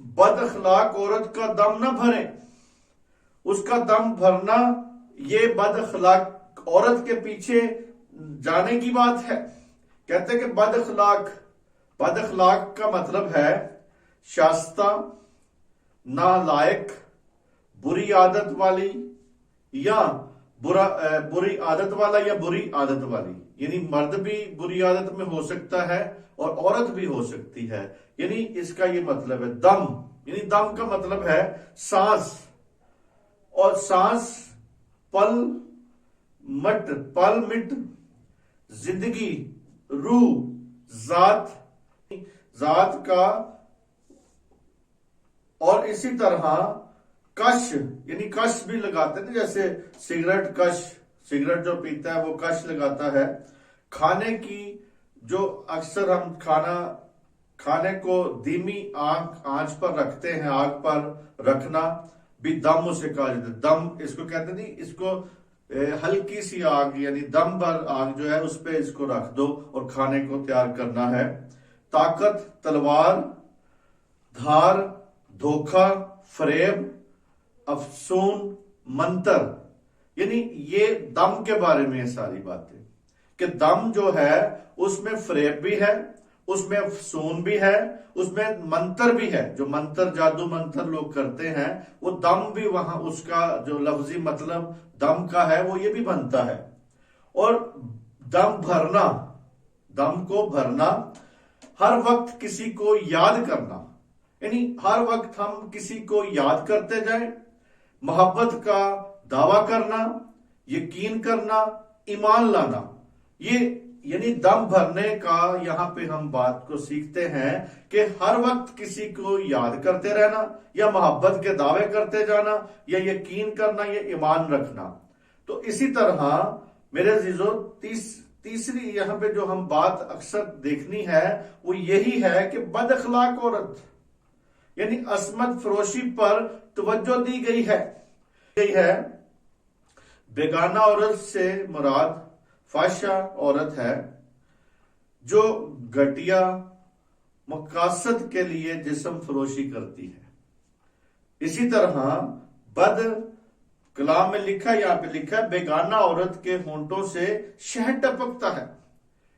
بد اخلاق عورت کا دم نہ بھرے. اس کا دم بھرنا یہ بد اخلاق عورت کے پیچھے جانے کی بات ہے. کہتے ہیں کہ بد اخلاق کا مطلب ہے شائستہ، نالائق، بری عادت والی یا بری عادت والا یا بری عادت والی. یعنی مرد بھی بری عادت میں ہو سکتا ہے اور عورت بھی ہو سکتی ہے. یعنی اس کا یہ مطلب ہے دم. یعنی دم کا مطلب ہے سانس، اور سانس پل مٹ زندگی، روح، ذات کا. اور اسی طرح کش، یعنی کش بھی لگاتے ہیں، جیسے سگریٹ جو پیتا ہے وہ کش لگاتا ہے. کھانے کی جو اکثر ہم کھانے کو دھیمی آنچ پر رکھتے ہیں، آگ پر رکھنا بھی دم اسے کہا جاتا ہے. دم اس کو کہتے نہیں، اس کو ہلکی سی آگ یعنی دم بھر آگ جو ہے اس پہ اس کو رکھ دو اور کھانے کو تیار کرنا ہے. طاقت، تلوار، دھار، دھوکہ، فریب، افسون، منتر. یعنی یہ دم کے بارے میں یہ ساری باتیں کہ دم جو ہے اس میں فریب بھی ہے، اس میں افسون بھی ہے، اس میں منتر بھی ہے. جو منتر، جادو منتر لوگ کرتے ہیں وہ دم بھی وہاں اس کا جو لفظی مطلب دم کا ہے وہ یہ بھی بنتا ہے. اور دم کو بھرنا، ہر وقت کسی کو یاد کرنا. یعنی ہر وقت ہم کسی کو یاد کرتے جائیں. محبت کا دعویٰ کرنا، یقین کرنا، ایمان لانا. یہ یعنی دم بھرنے کا یہاں پہ ہم بات کو سیکھتے ہیں کہ ہر وقت کسی کو یاد کرتے رہنا، یا محبت کے دعوے کرتے جانا، یا یقین کرنا، یا ایمان رکھنا. تو اسی طرح میرے عزیزو تیسری یہاں پہ جو ہم بات اکثر دیکھنی ہے وہ یہی ہے کہ بد اخلاق عورت یعنی عصمت فروشی پر توجہ دی گئی ہے. بیگانہ عورت سے مراد فحشہ عورت ہے جو گھٹیا مقاصد کے لیے جسم فروشی کرتی ہے. اسی طرح بد کلام میں یہاں پہ لکھا ہے بیگانہ عورت کے ہونٹوں سے شہد ٹپکتا ہے.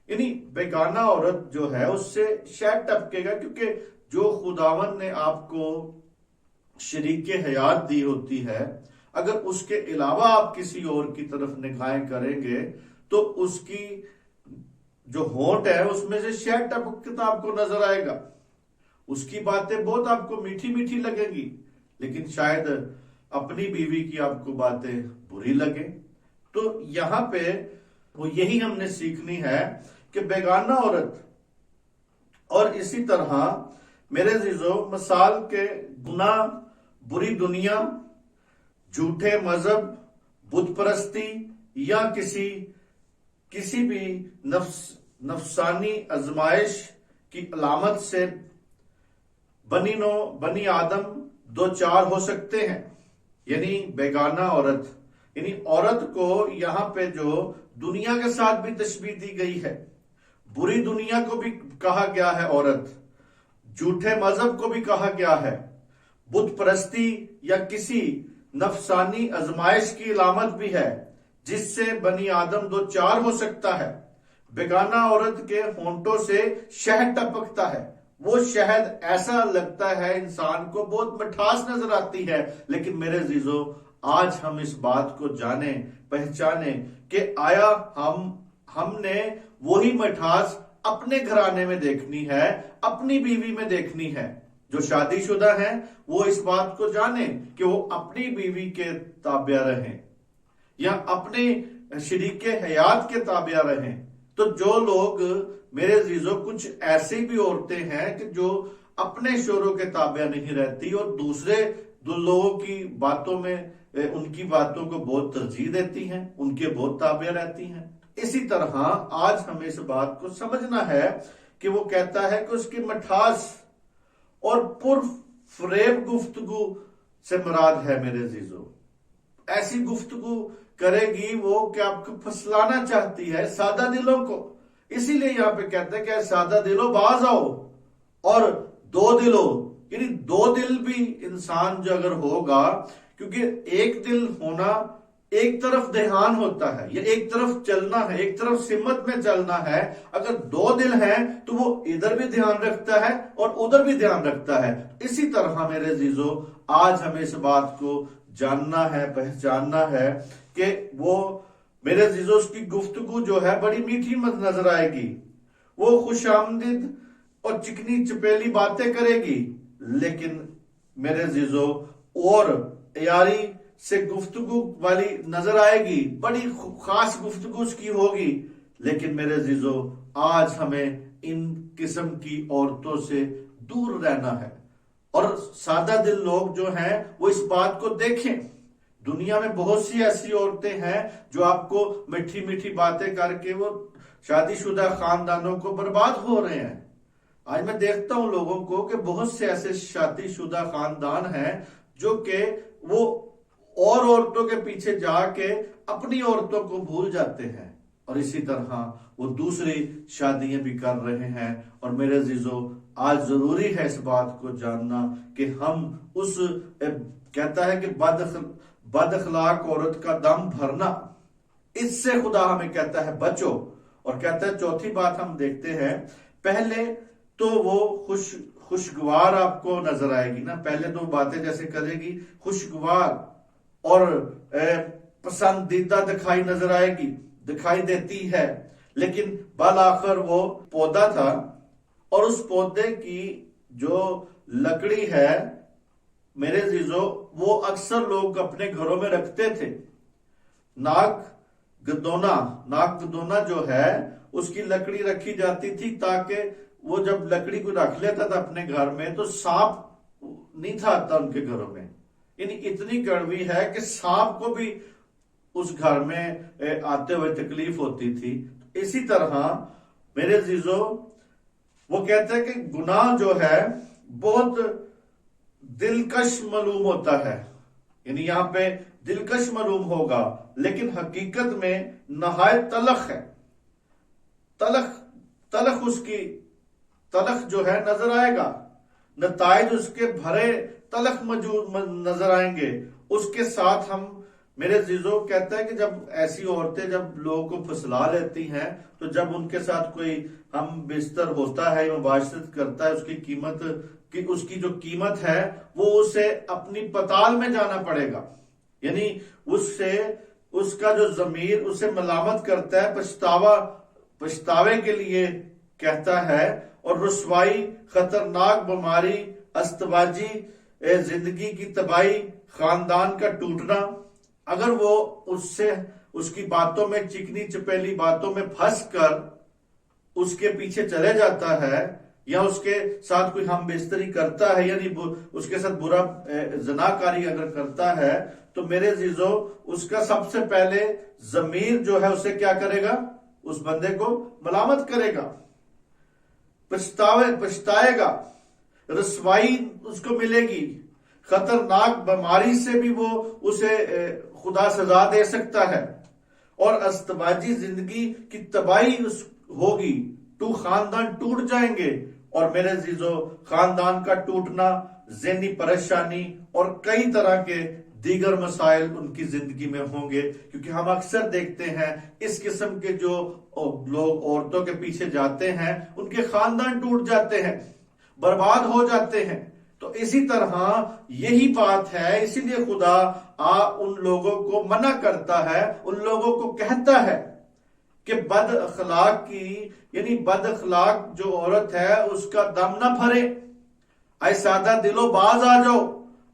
یعنی بیگانہ عورت جو ہے اس سے شہد ٹپکے گا، کیونکہ جو خداوند نے آپ کو شریک حیات دی ہوتی ہے، اگر اس کے علاوہ آپ کسی اور کی طرف نگاہیں کریں گے تو اس کی جو ہونٹ ہے اس میں سے شہد ٹپکتا آپ کو نظر آئے گا. اس کی باتیں بہت آپ کو میٹھی میٹھی لگیں گی، لیکن شاید اپنی بیوی کی آپ کو باتیں بری لگیں. تو یہاں پہ وہ یہی ہم نے سیکھنی ہے کہ بیگانہ عورت. اور اسی طرح میرے عزیزو مثال کے گناہ، بری دنیا، جھوٹے مذہب، بت پرستی یا کسی بھی نفسانی آزمائش کی علامت سے بنی آدم دو چار ہو سکتے ہیں. یعنی بیگانہ عورت، یعنی عورت کو یہاں پہ جو دنیا کے ساتھ بھی تشبیہ دی گئی ہے، بری دنیا کو بھی کہا گیا ہے عورت، جھوٹے مذہب کو بھی کہا گیا ہے، بت پرستی یا کسی نفسانی آزمائش کی علامت بھی ہے جس سے بنی آدم دو چار ہو سکتا ہے. بیگانہ عورت کے ہونٹوں سے شہد ٹپکتا ہے. وہ شہد ایسا لگتا ہے انسان کو، بہت مٹھاس نظر آتی ہے، لیکن میرے عزیزو آج ہم اس بات کو جانیں، پہچانیں کہ آیا ہم نے وہی مٹھاس اپنے گھرانے میں دیکھنی ہے، اپنی بیوی میں دیکھنی ہے. جو شادی شدہ ہیں وہ اس بات کو جانیں کہ وہ اپنی بیوی کے تابع رہیں یا اپنے شریک حیات کے تابع رہیں. تو جو لوگ میرے عزیزو کچھ ایسی بھی عورتیں ہیں کہ جو اپنے شوہروں کے تابع نہیں رہتی اور دوسرے لوگوں کی باتوں میں ان کی باتوں کو بہت ترجیح دیتی ہیں، ان کے بہت تابع رہتی ہیں. اسی طرح آج ہمیں اس بات کو سمجھنا ہے کہ وہ کہتا ہے کہ اس کی مٹھاس اور پر فریب گفتگو سے مراد ہے. میرے عزیزو ایسی گفتگو کرے گی وہ کہ آپ کو پھسلانا چاہتی ہے سادہ دلوں کو. اسی لیے یہاں پہ کہتے ہیں کہ سادہ دلوں باز آؤ اور دو دلوں یعنی دو دل بھی انسان جو اگر ہوگا، کیونکہ ایک دل ہونا ایک طرف دھیان ہوتا ہے یا ایک طرف چلنا ہے، ایک طرف سمت میں چلنا ہے. اگر دو دل ہیں تو وہ ادھر بھی دھیان رکھتا ہے اور ادھر بھی دھیان رکھتا ہے. اسی طرح میرے عزیزو آج ہمیں اس بات کو جاننا ہے، پہچاننا ہے کہ وہ میرے عزیزو اس کی گفتگو جو ہے بڑی میٹھی نظر آئے گی، وہ خوش آمدید اور چکنی چپیلی باتیں کرے گی، لیکن میرے عزیزو اور عیاری سے گفتگو والی نظر آئے گی، بڑی خاص گفتگو اس کی ہوگی. لیکن میرے عزیزو آج ہمیں ان قسم کی عورتوں سے دور رہنا ہے، اور سادہ دل لوگ جو ہیں وہ اس بات کو دیکھیں. دنیا میں بہت سی ایسی عورتیں ہیں جو آپ کو میٹھی میٹھی باتیں کر کے وہ شادی شدہ خاندانوں کو برباد ہو رہے ہیں. آج میں دیکھتا ہوں لوگوں کو کہ بہت سے ایسے شادی شدہ خاندان ہیں جو کہ وہ اور عورتوں کے پیچھے جا کے اپنی عورتوں کو بھول جاتے ہیں، اور اسی طرح وہ دوسری شادیاں بھی کر رہے ہیں. اور میرے عزیزو آج ضروری ہے اس بات کو جاننا کہ ہم اس کہتا ہے کہ بد اخلاق عورت کا دم بھرنا، اس سے خدا ہمیں کہتا ہے بچو. اور کہتا ہے چوتھی بات ہم دیکھتے ہیں، پہلے تو وہ خوشگوار آپ کو نظر آئے گی نا، پہلے تو باتیں جیسے کرے گی خوشگوار اور پسندیدہ دکھائی دیتی ہے، لیکن بالآخر وہ پودا تھا، اور اس پودے کی جو لکڑی ہے میرے عزیزو وہ اکثر لوگ اپنے گھروں میں رکھتے تھے. ناک گدونا جو ہے اس کی لکڑی رکھی جاتی تھی، تاکہ وہ جب لکڑی کو رکھ لیتا تھا اپنے گھر میں تو سانپ نہیں تھا آتا ان کے گھروں میں. یعنی اتنی کڑوی ہے کہ سانپ کو بھی اس گھر میں آتے ہوئے تکلیف ہوتی تھی. اسی طرح میرے عزیزو وہ کہتے ہیں کہ گناہ جو ہے بہت دلکش معلوم ہوتا ہے، یعنی یہاں پہ دلکش معلوم ہوگا لیکن حقیقت میں نہایت تلخ ہے. تلخ اس کی تلخ جو ہے نظر آئے گا، نتائج اس کے بھرے تلخ نظر آئیں گے. اس کے ساتھ ہم میرے عزیزو کہتا ہے کہ جب ایسی عورتیں جب لوگوں کو پھسلا لیتی ہیں تو جب ان کے ساتھ کوئی ہم بستر ہوتا ہے، مباشرت کرتا ہے، اس کی جو قیمت ہے وہ اسے اپنی پتال میں جانا پڑے گا. یعنی اس کا جو ضمیر اسے ملامت کرتا ہے، پچھتاوے کے لیے کہتا ہے. اور رسوائی، خطرناک بیماری، استواجی زندگی کی تباہی، خاندان کا ٹوٹنا، اگر وہ اس کی باتوں میں، چکنی چپیلی باتوں میں پھنس کر اس کے پیچھے چلے جاتا ہے، یا اس کے ساتھ کوئی ہم بستری کرتا ہے، یعنی اس کے ساتھ برا زناکاری اگر کرتا ہے، تو میرے عزیزو اس کا سب سے پہلے ضمیر جو ہے اسے کیا کرے گا؟ اس بندے کو ملامت کرے گا، پچھتائے گا، رسوائی اس کو ملے گی، خطرناک بیماری سے بھی وہ اسے خدا سزا دے سکتا ہے، اور استواجی زندگی کی تباہی ہوگی، خاندان ٹوٹ جائیں گے. اور میرے عزیزو خاندان کا ٹوٹنا، ذہنی پریشانی اور کئی طرح کے دیگر مسائل ان کی زندگی میں ہوں گے، کیونکہ ہم اکثر دیکھتے ہیں اس قسم کے جو لوگ عورتوں کے پیچھے جاتے ہیں ان کے خاندان ٹوٹ جاتے ہیں، برباد ہو جاتے ہیں. تو اسی طرح یہی بات ہے، اسی لیے خدا ان لوگوں کو منع کرتا ہے، ان لوگوں کو کہتا ہے کہ بد اخلاق جو عورت ہے اس کا دم نہ بھرے. اے سادہ دلو باز آ جاؤ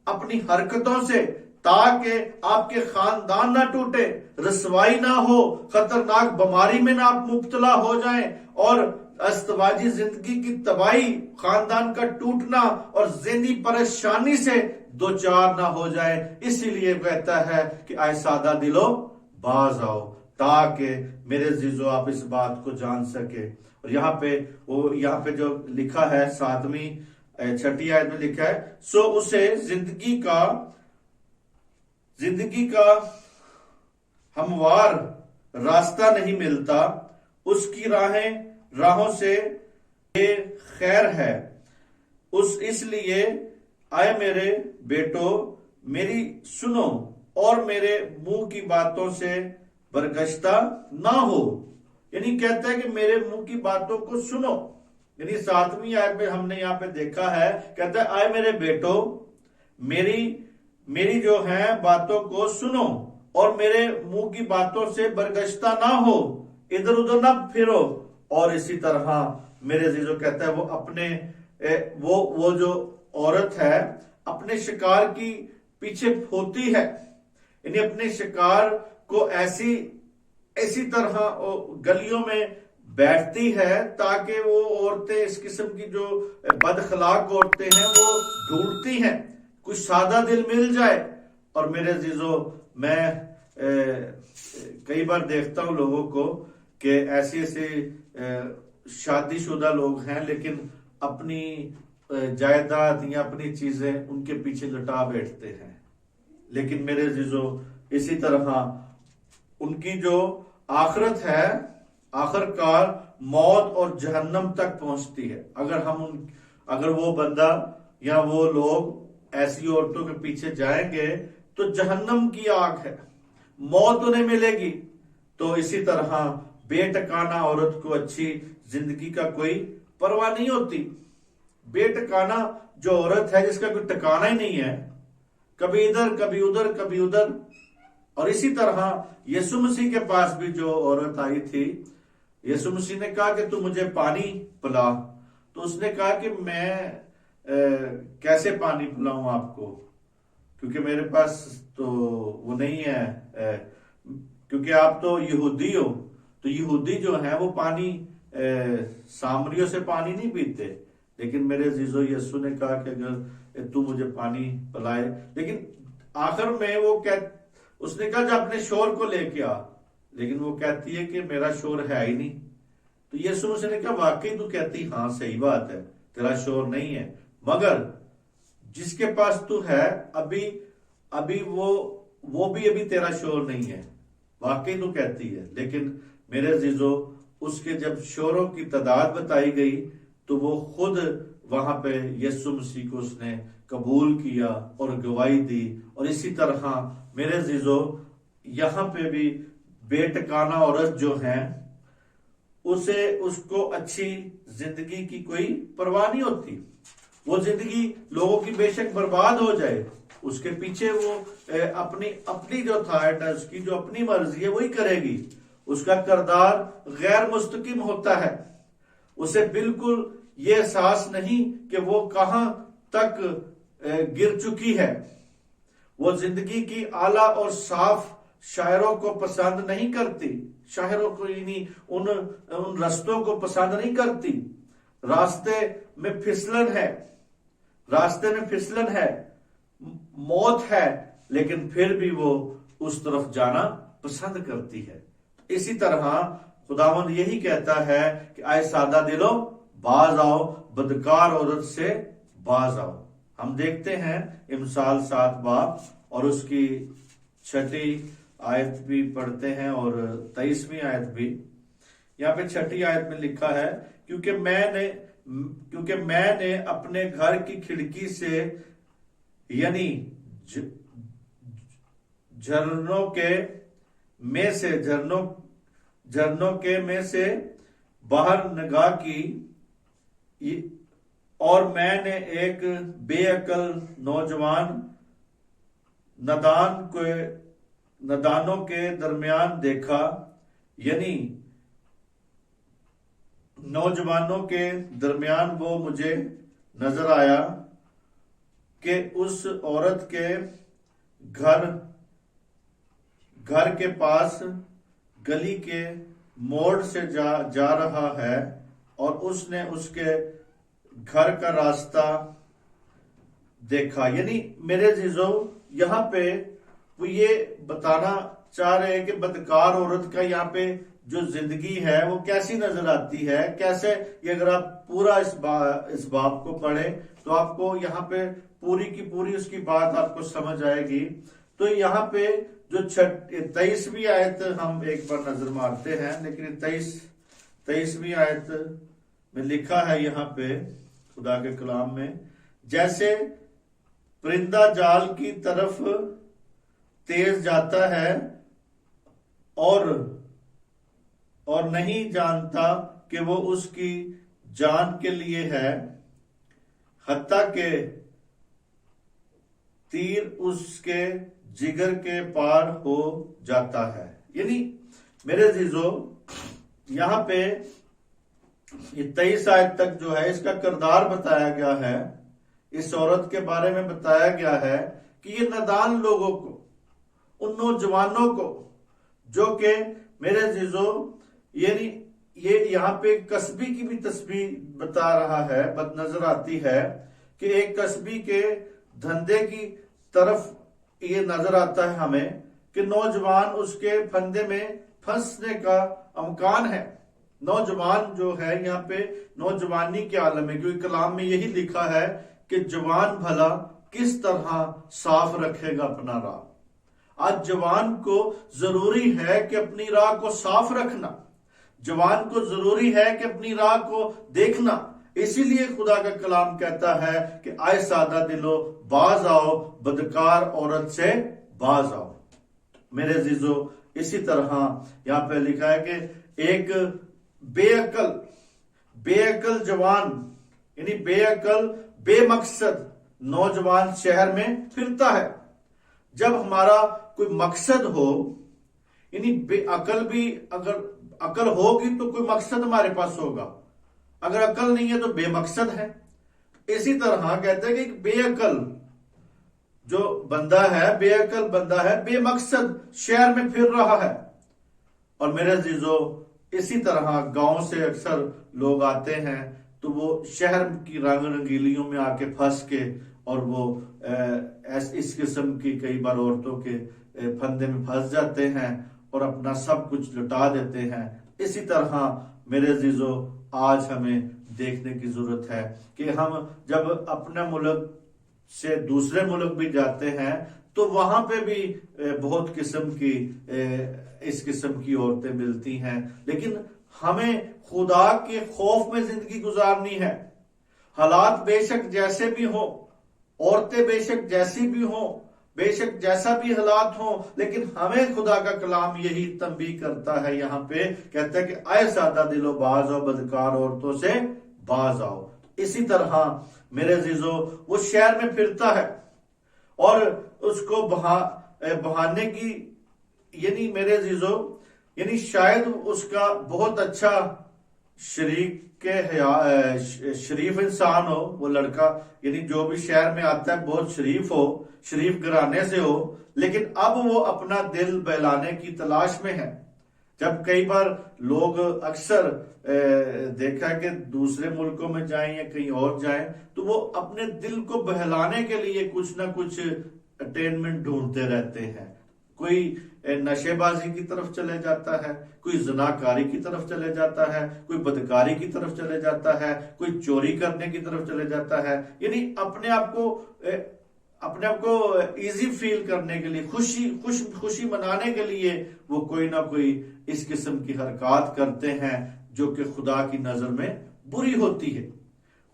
اپنی حرکتوں سے، تاکہ آپ کے خاندان نہ ٹوٹے، رسوائی نہ ہو، خطرناک بیماری میں نہ آپ مبتلا ہو جائیں، اور استواجی زندگی کی تباہی، خاندان کا ٹوٹنا اور ذہنی پریشانی سے دوچار نہ ہو جائے. اسی لیے کہتا ہے کہ اے سادہ دلو باز آؤ، تاکہ میرے عزیزو آپ اس بات کو جان سکے. اور یہاں پہ جو لکھا ہے 7ویں 6 آیت میں لکھا ہے، سو اسے زندگی کا ہموار راستہ نہیں ملتا، اس کی راہوں سے بے خیر ہے، اس لیے اے میرے بیٹو میری سنو اور میرے منہ کی باتوں سے برگشتہ نہ ہو. یعنی کہتا ہے کہ میرے منہ کی باتوں کو سنو. یعنی 7ویں آیت میں ہم نے یہاں پہ دیکھا ہے، کہتا ہے اے میرے بیٹو میری جو ہے باتوں کو سنو اور میرے منہ کی باتوں سے برگشتہ نہ ہو، ادھر ادھر نہ پھرو. اور اسی طرح میرے عزیزو کہتا ہے وہ اپنے وہ جو عورت ہے اپنے شکار کی پیچھے ہوتی ہے، یعنی اپنے شکار کو ایسی طرح گلیوں میں بیٹھتی ہے تاکہ وہ عورتیں اس قسم کی جو بد اخلاق عورتیں ہیں وہ ڈھونڈتی ہیں کچھ سادہ دل مل جائے. اور میرے عزیزو میں کئی بار دیکھتا ہوں لوگوں کو کہ ایسے شادی شدہ لوگ ہیں لیکن اپنی جائیداد یا اپنی چیزیں ان کے پیچھے لٹا بیٹھتے ہیں. لیکن میرے عزیزو اسی طرح ان کی جو آخرت ہے آخر کار موت اور جہنم تک پہنچتی ہے. اگر وہ بندہ یا وہ لوگ ایسی عورتوں کے پیچھے جائیں گے تو جہنم کی آگ ہے، موت انہیں ملے گی. تو اسی طرح بے ٹکانہ عورت کو اچھی زندگی کا کوئی پرواہ نہیں ہوتی. بے ٹکانہ جو عورت ہے جس کا کوئی ٹکانہ ہی نہیں ہے، کبھی ادھر کبھی ادھر کبھی ادھر. اور اسی طرح یسوع مسیح کے پاس بھی جو عورت آئی تھی، یسوع مسیح نے کہا کہ تو مجھے پانی پلا. تو اس نے کہا کہ میں کیسے پانی پلاؤں آپ کو، کیونکہ میرے پاس تو وہ نہیں ہے، کیونکہ آپ تو یہودی ہو. تو یہودی جو ہیں وہ پانی سامریوں سے پانی نہیں پیتے. لیکن میرے عزیزو یسوع نے کہا کہ اگر تو مجھے پانی پلائے، لیکن آخر میں اس نے کہا جب اپنے شوہر کو لے کے آ، لیکن وہ کہتی ہے کہ میرا شوہر ہے ہی نہیں. تو یسوع مسیح نے کہا واقعی تو کہتی ہاں صحیح بات ہے تیرا شوہر نہیں ہے، مگر جس کے پاس تو ہے ابھی وہ بھی ابھی تیرا شوہر نہیں ہے. واقعی تو کہتی ہے. لیکن میرے عزیزو اس کے جب شوہروں کی تعداد بتائی گئی تو وہ خود وہاں پہ یسوع مسیح کو اس نے قبول کیا اور گواہی دی. اور اسی طرح میرے عزیزو یہاں پہ بھی بے ٹکانہ عورت جو ہیں اس کو اچھی زندگی کی کوئی پرواہ نہیں ہوتی. وہ زندگی لوگوں کی بے شک برباد ہو جائے، اس کے پیچھے وہ اپنی جو تھاٹ ہے، اس کی جو اپنی مرضی ہے وہی کرے گی. اس کا کردار غیر مستقیم ہوتا ہے. اسے بالکل یہ احساس نہیں کہ وہ کہاں تک گر چکی ہے. وہ زندگی کی اعلیٰ اور صاف شاعروں کو پسند نہیں کرتی، شاعروں کو یعنی ان رستوں کو پسند نہیں کرتی. راستے میں پھسلن ہے، موت ہے، لیکن پھر بھی وہ اس طرف جانا پسند کرتی ہے. اسی طرح خداوند یہی کہتا ہے کہ اے سادہ دلو باز آؤ، بدکار عورت سے باز آؤ. ہم دیکھتے ہیں امثال 7 باب اور اس کی 6 آیت بھی پڑھتے ہیں اور 23ویں آیت بھی. یہاں پہ 6 آیت میں لکھا ہے کیونکہ میں نے اپنے گھر کی کھڑکی سے یعنی جھرنوں کے میں سے باہر نگاہ کی اور میں نے ایک بے عقل نوجوان ندانوں کے درمیان دیکھا. یعنی نوجوانوں کے درمیان وہ مجھے نظر آیا کہ اس عورت کے گھر کے پاس گلی کے موڑ سے جا رہا ہے اور اس نے اس کے گھر کا راستہ دیکھا. یعنی میرے عزیزو یہاں پہ وہ یہ بتانا چاہ رہے ہیں کہ بدکار عورت کا یہاں پہ جو زندگی ہے وہ کیسی نظر آتی ہے. کیسے یہ اگر آپ پورا اس باب کو پڑھیں تو آپ کو یہاں پہ پوری کی پوری اس کی بات آپ کو سمجھ آئے گی. تو یہاں پہ جو 23ویں آیت ہم ایک بار نظر مارتے ہیں، لیکن 23ویں آیت میں لکھا ہے یہاں پہ خدا کے کلام میں، جیسے پرندہ جال کی طرف تیز جاتا ہے اور نہیں جانتا کہ وہ اس کی جان کے لیے ہے، حتیٰ کہ تیر اس کے جگر کے پار ہو جاتا ہے۔ یعنی میرے عزیزو، یہاں پہ 23 آیت تک جو ہے اس کا کردار بتایا گیا ہے، اس عورت کے بارے میں بتایا گیا ہے کہ یہ نادان لوگوں کو، ان نوجوانوں کو جو کہ میرے عزیزو یعنی یہ یہاں پہ قصبی کی بھی تشبیہ بتا رہا ہے، بد نظر آتی ہے کہ ایک قصبی کے دھندے کی طرف یہ نظر آتا ہے ہمیں کہ نوجوان اس کے پھندے میں پھنسنے کا امکان ہے۔ نوجوان جو ہے یہاں پہ نوجوانی کے عالم میں، کیونکہ کلام میں یہی لکھا ہے کہ جوان بھلا کس طرح صاف رکھے گا اپنا راہ۔ آج جوان کو ضروری ہے کہ اپنی راہ کو صاف رکھنا، جوان کو ضروری ہے کہ اپنی راہ کو دیکھنا۔ اسی لیے خدا کا کلام کہتا ہے کہ آئے سادہ دلو باز آؤ، بدکار عورت سے باز آؤ۔ میرے عزیزو، اسی طرح یہاں پہ لکھا ہے کہ ایک بے عقل جوان، یعنی بے عقل بے مقصد نوجوان شہر میں پھرتا ہے۔ جب ہمارا کوئی مقصد ہو، یعنی بے عقل بھی، اگر عقل ہوگی تو کوئی مقصد ہمارے پاس ہوگا، اگر عقل نہیں ہے تو بے مقصد ہے۔ اسی طرح کہتے ہیں کہ ایک بے عقل جو بندہ ہے، بے عقل بندہ ہے، بے مقصد شہر میں پھر رہا ہے۔ اور میرے عزیزو، اسی طرح گاؤں سے اکثر لوگ آتے ہیں تو وہ شہر کی رنگ رنگیلیوں میں آ کے پھنس کے اور وہ اس قسم کی کئی بار عورتوں کے پھندے میں پھنس جاتے ہیں اور اپنا سب کچھ لٹا دیتے ہیں۔ اسی طرح میرے عزیزو، آج ہمیں دیکھنے کی ضرورت ہے کہ ہم جب اپنے ملک سے دوسرے ملک بھی جاتے ہیں تو وہاں پہ بھی بہت قسم کی اس قسم کی عورتیں ملتی ہیں، لیکن ہمیں خدا کے خوف میں زندگی گزارنی ہے۔ حالات بے شک جیسے بھی ہوں، عورتیں بے شک جیسی بھی ہوں، بے شک جیسا بھی حالات ہوں، لیکن ہمیں خدا کا کلام یہی تنبیہ کرتا ہے، یہاں پہ کہتا ہے کہ آئے سادہ دلو باز آؤ، بدکار عورتوں سے باز آؤ۔ اسی طرح میرے عزیزو، وہ شہر میں پھرتا ہے اور اس کو بہانے کی، یعنی میرے عزیزو، یعنی شاید اس کا بہت اچھا شریف انسان ہو وہ لڑکا، یعنی جو بھی شہر میں آتا ہے بہت شریف ہو، شریف گھرانے سے ہو، لیکن اب وہ اپنا دل بہلانے کی تلاش میں ہے۔ جب کئی بار لوگ اکثر دیکھا کہ دوسرے ملکوں میں جائیں یا کہیں اور جائیں تو وہ اپنے دل کو بہلانے کے لیے کچھ نہ کچھ اٹینمنٹ ڈھونڈتے رہتے ہیں۔ کوئی نشے بازی کی طرف چلے جاتا ہے، کوئی زناکاری کی طرف چلے جاتا ہے، کوئی بدکاری کی طرف چلے جاتا ہے، کوئی چوری کرنے کی طرف چلے جاتا ہے، یعنی اپنے آپ کو ایزی فیل کرنے کے لیے، خوشی منانے کے لیے وہ کوئی نہ کوئی اس قسم کی حرکات کرتے ہیں جو کہ خدا کی نظر میں بری ہوتی ہے،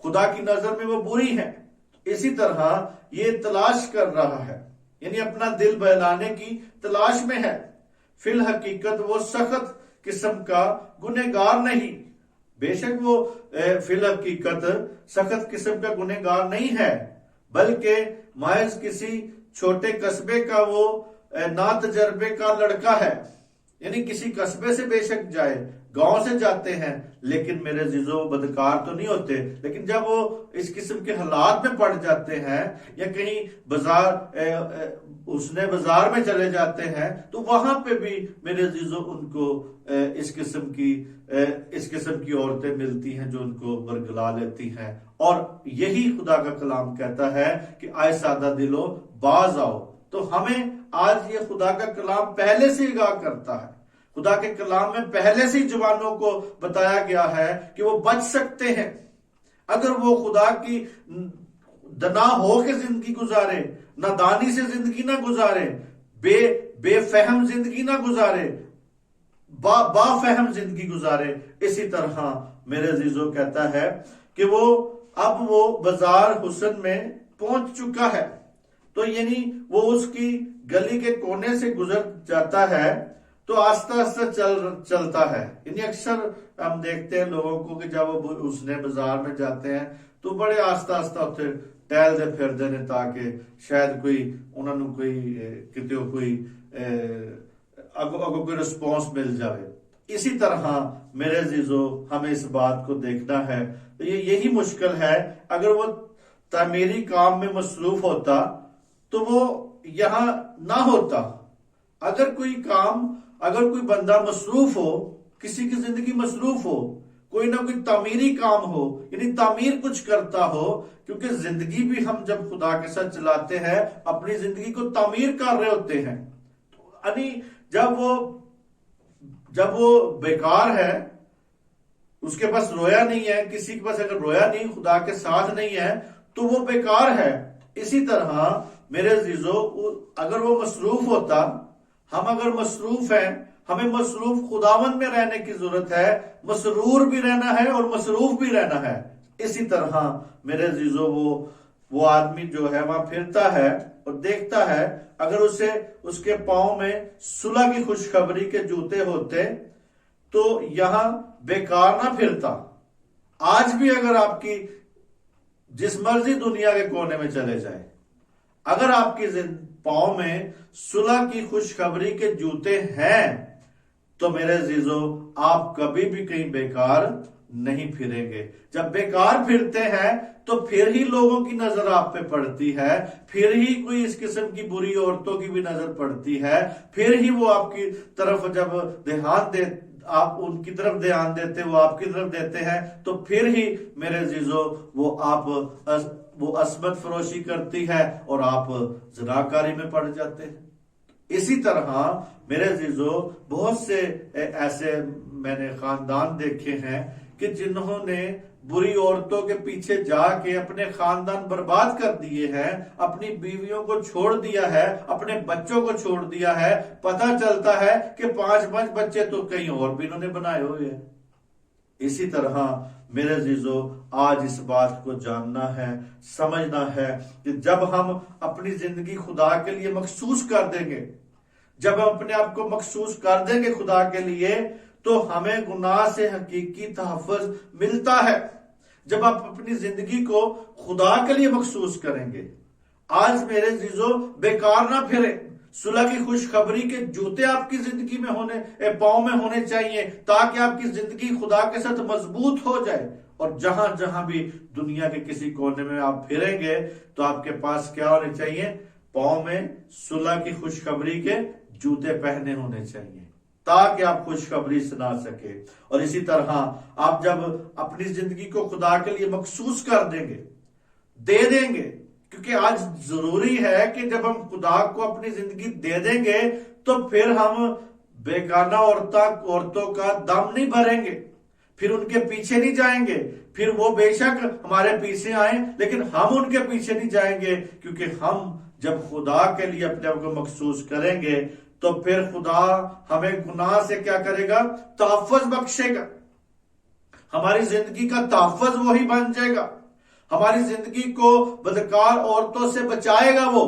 خدا کی نظر میں وہ بری ہے۔ اسی طرح یہ تلاش کر رہا ہے، یعنی اپنا دل بہلانے کی تلاش میں ہے۔ فی الحقیقت وہ سخت قسم کا گنہگار نہیں، بے شک وہ فی الحقیقت سخت قسم کا گنہگار نہیں ہے، بلکہ محض کسی چھوٹے قصبے کا وہ ناتجربے کا لڑکا ہے۔ یعنی کسی قصبے سے بے شک جائے، گاؤں سے جاتے ہیں، لیکن میرے عزیزو بدکار تو نہیں ہوتے، لیکن جب وہ اس قسم کے حالات میں پڑ جاتے ہیں یا کہیں بازار میں چلے جاتے ہیں تو وہاں پہ بھی میرے عزیزو ان کو اس قسم کی عورتیں ملتی ہیں جو ان کو برگلا لیتی ہیں۔ اور یہی خدا کا کلام کہتا ہے کہ آئے سادہ دلو باز آؤ۔ تو ہمیں آج یہ خدا کا کلام پہلے سے آگاہ کرتا ہے، خدا کے کلام میں پہلے سے جوانوں کو بتایا گیا ہے کہ وہ بچ سکتے ہیں اگر وہ خدا کی دنا ہو کے زندگی گزارے، نادانی سے زندگی نہ گزارے، بے فہم زندگی نہ گزارے، با فہم زندگی گزارے۔ اسی طرح میرے عزیزو کہتا ہے کہ وہ اب وہ بازار حسن میں پہنچ چکا ہے، تو یعنی وہ اس کی گلی کے کونے سے گزر جاتا ہے تو آہستہ آہستہ چلتا ہے. یعنی اکثر ہم دیکھتے ہیں لوگوں کو کہ جب وہ اس نے بازار میں جاتے ہیں تو بڑے آہستہ آہستہ اتنے ٹہل دے پھر دے نے تاکہ شاید کوئی انہوں نے کوئی کتے کوئی اگو کوئی رسپانس مل جائے. اسی طرح میرے عزیزو ہمیں اس بات کو دیکھنا ہے. یہی مشکل ہے. اگر وہ تعمیری کام میں مصروف ہوتا تو وہ یہاں نہ ہوتا. اگر کوئی بندہ مصروف ہو، کسی کی زندگی مصروف ہو، کوئی نہ کوئی تعمیری کام ہو، یعنی تعمیر کچھ کرتا ہو، کیونکہ زندگی بھی ہم جب خدا کے ساتھ چلاتے ہیں اپنی زندگی کو تعمیر کر رہے ہوتے ہیں. یعنی جب وہ بیکار ہے، اس کے پاس رویا نہیں ہے، کسی کے پاس اگر رویا نہیں، خدا کے ساتھ نہیں ہے تو وہ بیکار ہے. اسی طرح میرے عزیزو اگر وہ مصروف ہوتا، ہم اگر مصروف ہیں، ہمیں مصروف خداوند میں رہنے کی ضرورت ہے، مسرور بھی رہنا ہے اور مصروف بھی رہنا ہے. اسی طرح میرے عزیزو وہ آدمی جو ہے وہاں پھرتا ہے اور دیکھتا ہے، اگر اس کے پاؤں میں صلح کی خوشخبری کے جوتے ہوتے تو یہاں بیکار نہ پھرتا. آج بھی اگر آپ کی جس مرضی دنیا کے کونے میں چلے جائے، اگر آپ کی پاؤں میں صلح کی خوشخبری کے جوتے ہیں تو میرے عزیزو آپ کبھی بھی کہیں بیکار نہیں پھریں گے. جب بیکار پھرتے ہیں تو پھر ہی لوگوں کی نظر آپ پہ پڑتی ہے، پھر ہی کوئی اس قسم کی بری عورتوں کی بھی نظر پڑتی ہے، پھر ہی وہ آپ کی طرف جب آپ ان کی طرف دھیان دیتے، وہ آپ کی طرف دیتے ہیں، تو پھر ہی میرے عزیزو وہ عصمت فروشی کرتی ہے اور آپ زناکاری میں پڑ جاتے ہیں. اسی طرح میرے عزیزو بہت سے ایسے میں نے خاندان دیکھے ہیں کہ جنہوں نے بری عورتوں کے پیچھے جا کے اپنے خاندان برباد کر دیے ہیں، اپنی بیویوں کو چھوڑ دیا ہے، اپنے بچوں کو چھوڑ دیا ہے. پتہ چلتا ہے کہ 5 بچے تو کہیں اور بھی انہوں نے بنائے ہوئے ہیں. اسی طرح میرے عزیزو آج اس بات کو جاننا ہے، سمجھنا ہے کہ جب ہم اپنی زندگی خدا کے لیے مخصوص کر دیں گے، جب ہم اپنے آپ کو مخصوص کر دیں گے خدا کے لیے، تو ہمیں گناہ سے حقیقی تحفظ ملتا ہے. جب آپ اپنی زندگی کو خدا کے لیے مخصوص کریں گے. آج میرے عزیزو بیکار نہ پھرے. صلح کی خوشخبری کے جوتے آپ کی زندگی میں پاؤں میں ہونے چاہیے تاکہ آپ کی زندگی خدا کے ساتھ مضبوط ہو جائے. اور جہاں جہاں بھی دنیا کے کسی کونے میں آپ پھریں گے تو آپ کے پاس کیا ہونے چاہیے؟ پاؤں میں صلح کی خوشخبری کے جوتے پہنے ہونے چاہیے تاکہ آپ خوشخبری سنا سکے. اور اسی طرح آپ جب اپنی زندگی کو خدا کے لیے مخصوص کر دیں گے، دے دیں گے، کیونکہ آج ضروری ہے کہ جب ہم خدا کو اپنی زندگی دے دیں گے تو پھر ہم بیگانہ عورتوں کا دم نہیں بھریں گے، پھر ان کے پیچھے نہیں جائیں گے. پھر وہ بے شک ہمارے پیچھے آئیں لیکن ہم ان کے پیچھے نہیں جائیں گے، کیونکہ ہم جب خدا کے لیے اپنے آپ کو مخصوص کریں گے تو پھر خدا ہمیں گناہ سے کیا کرے گا؟ تحفظ بخشے گا. ہماری زندگی کا تحفظ وہی بن جائے گا. ہماری زندگی کو بدکار عورتوں سے بچائے گا وہ.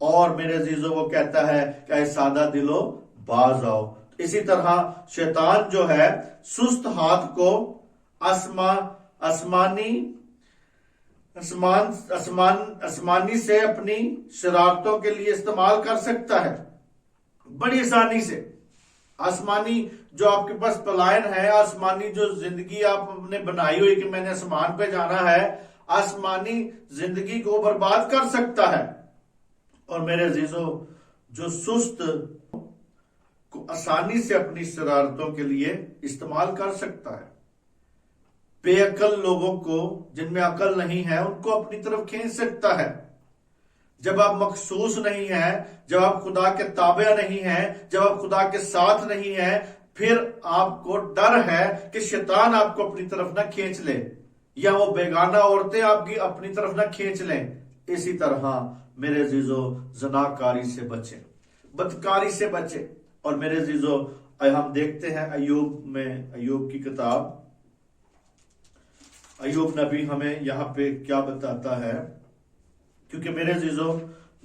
اور میرے عزیزو وہ کہتا ہے کہ اے سادہ دلو باز آؤ. اسی طرح شیطان جو ہے سست ہاتھ کو آسمانی سے اپنی شرارتوں کے لیے استعمال کر سکتا ہے بڑی آسانی سے. آسمانی جو آپ کے پاس پلائن ہے، آسمانی جو زندگی آپ نے بنائی ہوئی کہ میں نے آسمان پہ جانا ہے، آسمانی زندگی کو برباد کر سکتا ہے. اور میرے عزیزو جو سست کو آسانی سے اپنی شرارتوں کے لیے استعمال کر سکتا ہے. بے عقل لوگوں کو، جن میں عقل نہیں ہے، ان کو اپنی طرف کھینچ سکتا ہے. جب آپ مخصوص نہیں ہیں، جب آپ خدا کے تابع نہیں ہیں، جب آپ خدا کے ساتھ نہیں ہیں، پھر آپ کو ڈر ہے کہ شیطان آپ کو اپنی طرف نہ کھینچ لے یا وہ بیگانہ عورتیں آپ کی اپنی طرف نہ کھینچ لیں. اسی طرح میرے عزیزو زناکاری سے بچیں، بدکاری سے بچیں. اور میرے عزیزو ہم دیکھتے ہیں ایوب کی کتاب ایوب نبی ہمیں یہاں پہ کیا بتاتا ہے، کیونکہ میرے عزیزو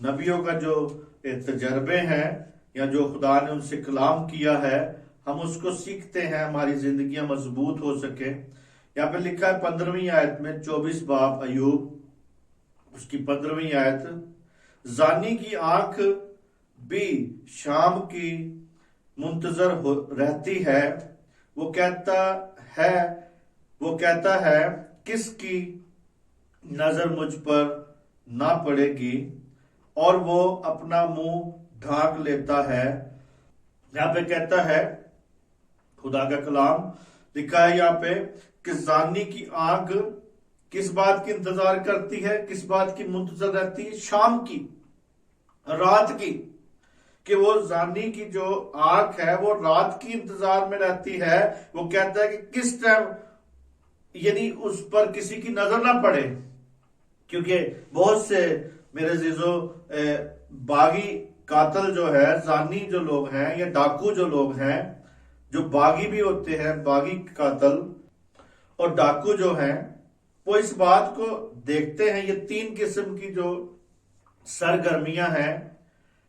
نبیوں کا جو تجربے ہیں یا جو خدا نے ان سے کلام کیا ہے ہم اس کو سیکھتے ہیں، ہماری زندگیاں مضبوط ہو سکے۔ یہاں پہ لکھا ہے 15ویں آیت میں، 24 باب ایوب اس کی 15ویں آیت، زانی کی آنکھ بھی شام کی منتظر رہتی ہے، وہ کہتا ہے کس کی نظر مجھ پر نہ پڑے گی، اور وہ اپنا منہ ڈھانک لیتا ہے۔ یہاں پہ کہتا ہے، خدا کا کلام لکھا ہے یہاں پہ کہ زانی کی آنکھ کس بات کی انتظار کرتی ہے، کس بات کی منتظر رہتی ہے؟ شام کی، رات کی، کہ وہ زانی کی جو آنکھ ہے وہ رات کی انتظار میں رہتی ہے۔ وہ کہتا ہے کہ کس ٹائم یعنی اس پر کسی کی نظر نہ پڑے، کیونکہ بہت سے میرے عزیزو باغی قاتل جو ہے، زانی جو لوگ ہیں یا ڈاکو جو لوگ ہیں، جو باغی بھی ہوتے ہیں، باغی قاتل اور ڈاکو جو ہیں، وہ اس بات کو دیکھتے ہیں۔ یہ 3 قسم کی جو سرگرمیاں ہیں،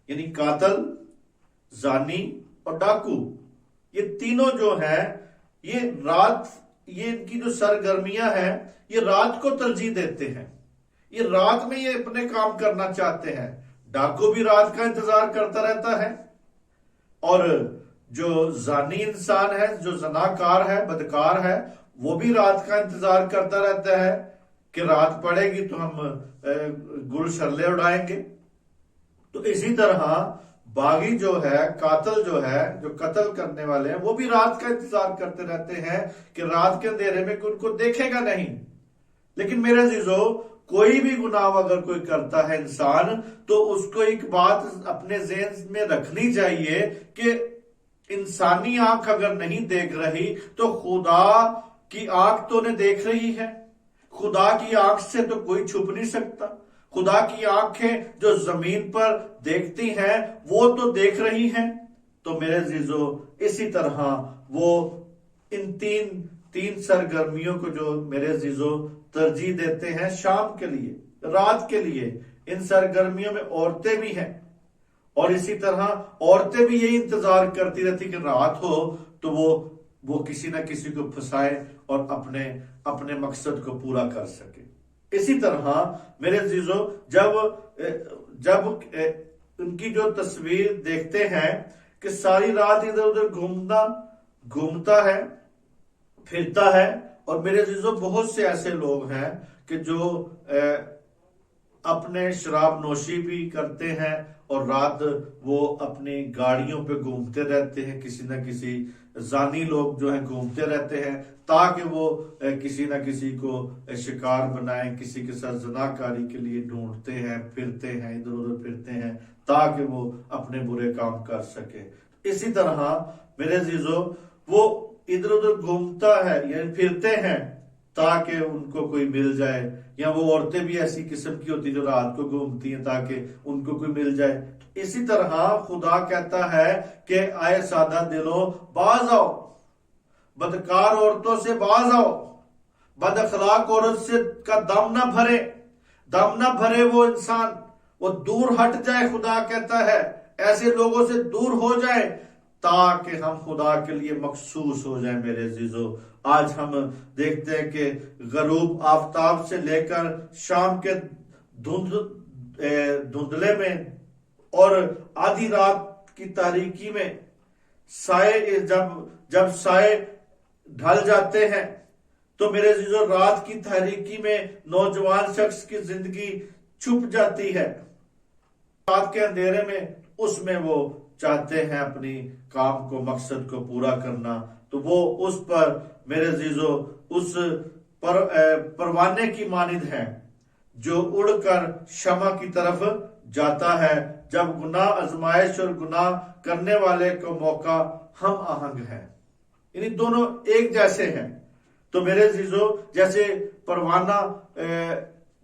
یعنی قاتل، زانی اور ڈاکو، یہ تینوں جو ہیں یہ ان کی جو سرگرمیاں ہیں یہ رات کو ترجیح دیتے ہیں، یہ رات میں یہ اپنے کام کرنا چاہتے ہیں۔ ڈاکو بھی رات کا انتظار کرتا رہتا ہے، اور جو زانی انسان ہے، جو زناکار ہے، بدکار ہے، وہ بھی رات کا انتظار کرتا رہتا ہے کہ رات پڑے گی تو ہم گل شرلے اڑائیں گے۔ تو اسی طرح باغی جو ہے، قاتل جو ہے، جو قتل کرنے والے ہیں، وہ بھی رات کا انتظار کرتے رہتے ہیں کہ رات کے اندھیرے میں ان کو دیکھے گا نہیں۔ لیکن میرے عزیزو، کوئی بھی گناہ اگر کوئی کرتا ہے انسان، تو اس کو ایک بات اپنے ذہن میں رکھنی چاہیے کہ انسانی آنکھ اگر نہیں دیکھ رہی تو خدا کی آنکھ تو انہیں دیکھ رہی ہے۔ خدا کی آنکھ سے تو کوئی چھپ نہیں سکتا۔ خدا کی آنکھیں جو زمین پر دیکھتی ہیں وہ تو دیکھ رہی ہیں۔ تو میرے عزیزو، اسی طرح وہ ان تین سرگرمیوں کو جو میرے عزیزو ترجیح دیتے ہیں شام کے لیے، رات کے لیے۔ ان سرگرمیوں میں عورتیں بھی ہیں، اور اسی طرح عورتیں بھی یہی انتظار کرتی رہتی کہ رات ہو تو وہ کسی نہ کسی کو پھنسائے اور اپنے مقصد کو پورا کر سکے۔ اسی طرح میرے عزیزو، جب ان کی جو تصویر دیکھتے ہیں کہ ساری رات ادھر ادھر گھومتا ہے، پھرتا ہے، اور میرے عزیزو بہت سے ایسے لوگ ہیں کہ جو اپنے شراب نوشی بھی کرتے ہیں اور رات وہ اپنی گاڑیوں پہ گھومتے رہتے ہیں، کسی نہ کسی زانی لوگ جو ہیں گھومتے رہتے ہیں تاکہ وہ کسی نہ کسی کو شکار بنائیں، کسی کے ساتھ زناکاری کے لیے ڈھونڈتے ہیں، پھرتے ہیں، ادھر ادھر پھرتے ہیں تاکہ وہ اپنے برے کام کر سکے۔ اسی طرح میرے عزیزو، وہ ادھر ادھر گھومتا ہے یعنی پھرتے ہیں تاکہ ان کو کوئی مل جائے، یا وہ عورتیں بھی ایسی قسم کی ہوتی جو رات کو گھومتی ہیں تاکہ ان کو کوئی مل جائے۔ اسی طرح خدا کہتا ہے کہ آئے سادہ دلوں باز آؤ، بدکار عورتوں سے باز آؤ، بد اخلاق عورت سے کا دم نہ بھرے وہ انسان، وہ دور ہٹ جائے۔ خدا کہتا ہے ایسے لوگوں سے دور ہو جائے تاکہ ہم خدا کے لیے مخصوص ہو جائیں۔ میرے عزیزو، آج ہم دیکھتے ہیں کہ غروب آفتاب سے لے کر شام کے دھندلے میں اور آدھی رات کی تاریکی میں سائے جب سائے ڈھل جاتے ہیں تو میرے عزیزو رات کی تاریکی میں نوجوان شخص کی زندگی چھپ جاتی ہے۔ رات کے اندھیرے میں اس میں وہ چاہتے ہیں اپنی کام کو، مقصد کو پورا کرنا، تو وہ اس پر میرے عزیزو اس پروانے کی مانند ہے جو اڑ کر شمع کی طرف جاتا ہے جب گناہ، آزمائش اور گناہ کرنے والے کو موقع ہم آہنگ ہے۔ یعنی دونوں ایک جیسے ہیں۔ تو میرے عزیزو، جیسے پروانہ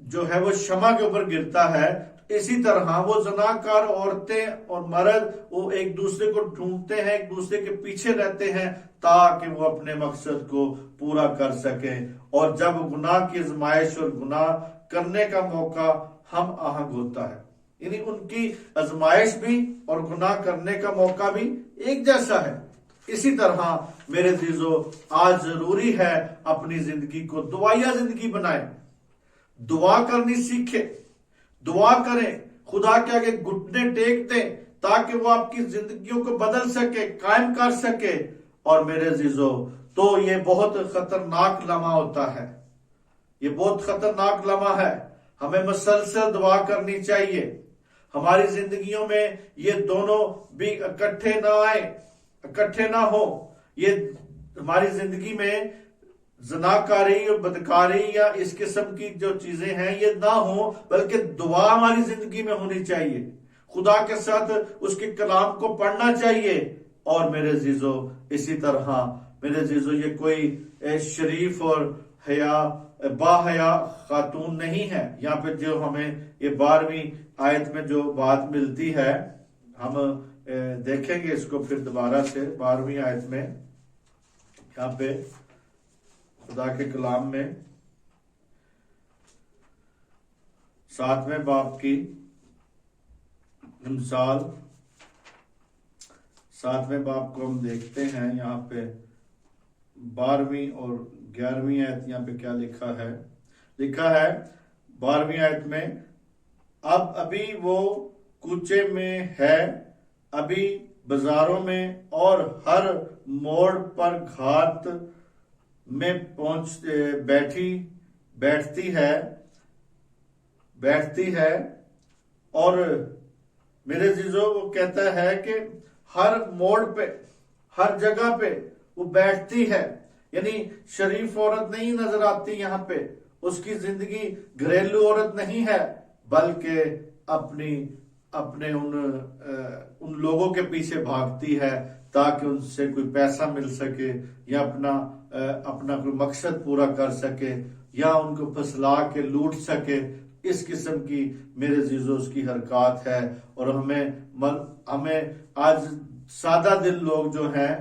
جو ہے وہ شمع کے اوپر گرتا ہے، اسی طرح وہ زناکار عورتیں اور مرد وہ ایک دوسرے کو ڈھونڈتے ہیں، ایک دوسرے کے پیچھے رہتے ہیں تاکہ وہ اپنے مقصد کو پورا کر سکیں، اور جب گناہ کی آزمائش اور گناہ کرنے کا موقع ہم آہنگ ہوتا ہے، یعنی ان کی آزمائش بھی اور گناہ کرنے کا موقع بھی ایک جیسا ہے۔ اسی طرح میرے عزیزو آج ضروری ہے اپنی زندگی کو دعائیا زندگی بنائیں، دعا کرنی سیکھیں، دعا کریں، خدا کے آگے گھٹنے ٹیک دیں تاکہ وہ آپ کی زندگیوں کو بدل سکے، قائم کر سکے۔ اور میرے عزیزو تو یہ بہت خطرناک لمحہ ہوتا ہے، یہ بہت خطرناک لمحہ ہے، ہمیں مسلسل دعا کرنی چاہیے۔ ہماری زندگیوں میں یہ دونوں بھی اکٹھے نہ آئیں، اکٹھے نہ ہو، یہ ہماری زندگی میں زناکاری اور بدکاری یا اس قسم کی جو چیزیں ہیں یہ نہ ہوں، بلکہ دعا ہماری زندگی میں ہونی چاہیے، خدا کے ساتھ اس کے کلام کو پڑھنا چاہیے۔ اور میرے عزیزو اسی طرح میرے عزیزو یہ کوئی شریف اور با حیا خاتون نہیں ہے، یہاں پہ جو ہمیں یہ 12ویں آیت میں جو بات ملتی ہے، ہم دیکھیں گے اس کو پھر دوبارہ سے 12ویں آیت میں، یہاں پہ خدا کے کلام میں 7ویں باب کی مثال 7ویں باب کو ہم دیکھتے ہیں، یہاں پہ 12ویں اور 11ویں آیت یہاں پہ کیا لکھا ہے؟ لکھا ہے 12ویں آیت میں، ابھی وہ کوچے میں ہے، ابھی بازاروں میں اور ہر موڑ پر گھات میں بیٹھتی ہے، اور میرے عزیزو وہ کہتا ہے کہ ہر موڑ پہ، ہر جگہ پہ وہ بیٹھتی ہے، یعنی شریف عورت نہیں نظر آتی یہاں پہ، اس کی زندگی گھریلو عورت نہیں ہے، بلکہ اپنے ان لوگوں کے پیچھے بھاگتی ہے تاکہ ان سے کوئی پیسہ مل سکے یا اپنا کوئی مقصد پورا کر سکے یا ان کو پھسلا کے لوٹ سکے۔ اس قسم کی میرے عزیزو اس کی حرکات ہے، اور ہمیں آج سادہ دل لوگ جو ہیں،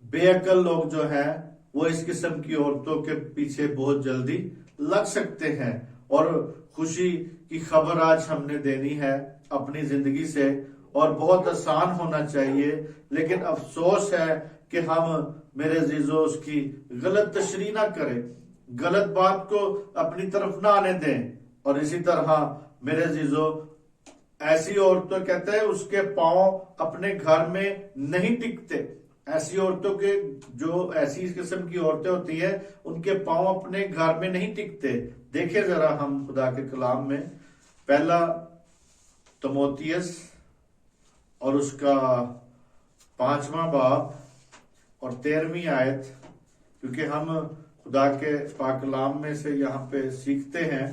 بے عقل لوگ جو ہیں، وہ اس قسم کی عورتوں کے پیچھے بہت جلدی لگ سکتے ہیں۔ اور خوشی کی خبر آج ہم نے دینی ہے اپنی زندگی سے، اور بہت آسان ہونا چاہیے، لیکن افسوس ہے کہ ہم میرے عزیزو اس کی غلط تشریح نہ کریں، غلط بات کو اپنی طرف نہ آنے دیں۔ اور اسی طرح میرے عزیزو ایسی عورتوں کہتے ہیں اس کے پاؤں اپنے گھر میں نہیں ٹکتے، ایسی عورتوں کے جو ایسی قسم کی عورتیں ہوتی ہیں ان کے پاؤں اپنے گھر میں نہیں ٹکتے۔ دیکھیں ذرا ہم خدا کے کلام میں 1 تموتیس اور اس کا 5واں باب اور 13ویں آیت، کیونکہ ہم خدا کے پاک کلام میں سے یہاں پہ سیکھتے ہیں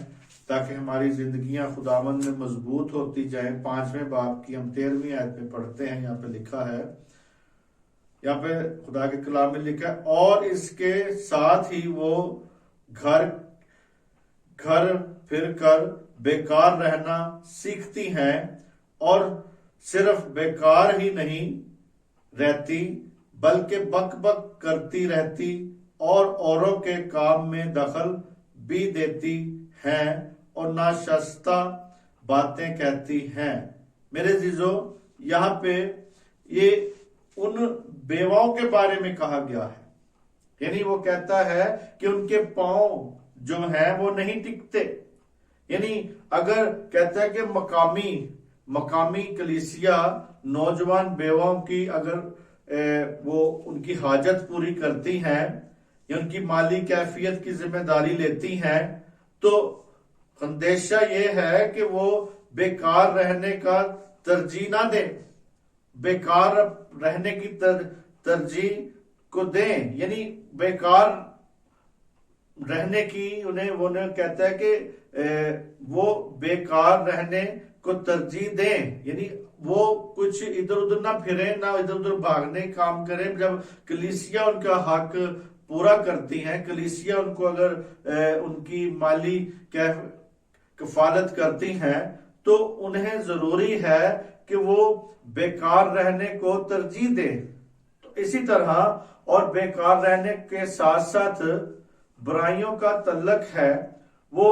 تاکہ ہماری زندگیاں خداوند میں مضبوط ہوتی جائیں۔ 5ویں باب کی ہم 13ویں آیت میں پڑھتے ہیں، یہاں پہ لکھا ہے، یہاں پہ خدا کے کلام میں لکھا ہے، اور اس کے ساتھ ہی وہ گھر پھر کر بیکار رہنا سیکھتی ہیں، اور صرف بیکار ہی نہیں رہتی بلکہ بک بک کرتی رہتی اور اوروں کے کام میں دخل بھی دیتی ہیں اور ناشائستہ باتیں کہتی ہیں۔ میرے عزیزو یہاں پہ یہ ان بیواؤں کے بارے میں کہا گیا ہے، یعنی وہ کہتا ہے کہ ان کے پاؤں جو ہیں وہ نہیں ٹکتے، یعنی اگر کہتا ہے کہ مقامی کلیسیا نوجوان بیواؤں کی اگر وہ ان کی حاجت پوری کرتی ہیں یا ان کی مالی کیفیت کی ذمہ داری لیتی ہیں، تو اندیشہ یہ ہے کہ وہ بیکار رہنے کا ترجیح نہ دیں، بیکار رہنے کی ترجیح کو دیں، یعنی بیکار رہنے کی انہیں کہتا ہے کہ وہ بیکار رہنے کو ترجیح دیں، یعنی وہ کچھ ادھر ادھر نہ پھریں، نہ ادھر ادھر بھاگنے کام کریں۔ جب کلیسیا ان کا حق پورا کرتی ہیں، کلیسیا ان کو اگر ان کی مالی کفالت کرتی ہیں تو انہیں ضروری ہے کہ وہ بیکار رہنے کو ترجیح دیں. تو اسی طرح اور بیکار رہنے کے ساتھ ساتھ برائیوں کا تعلق ہے، وہ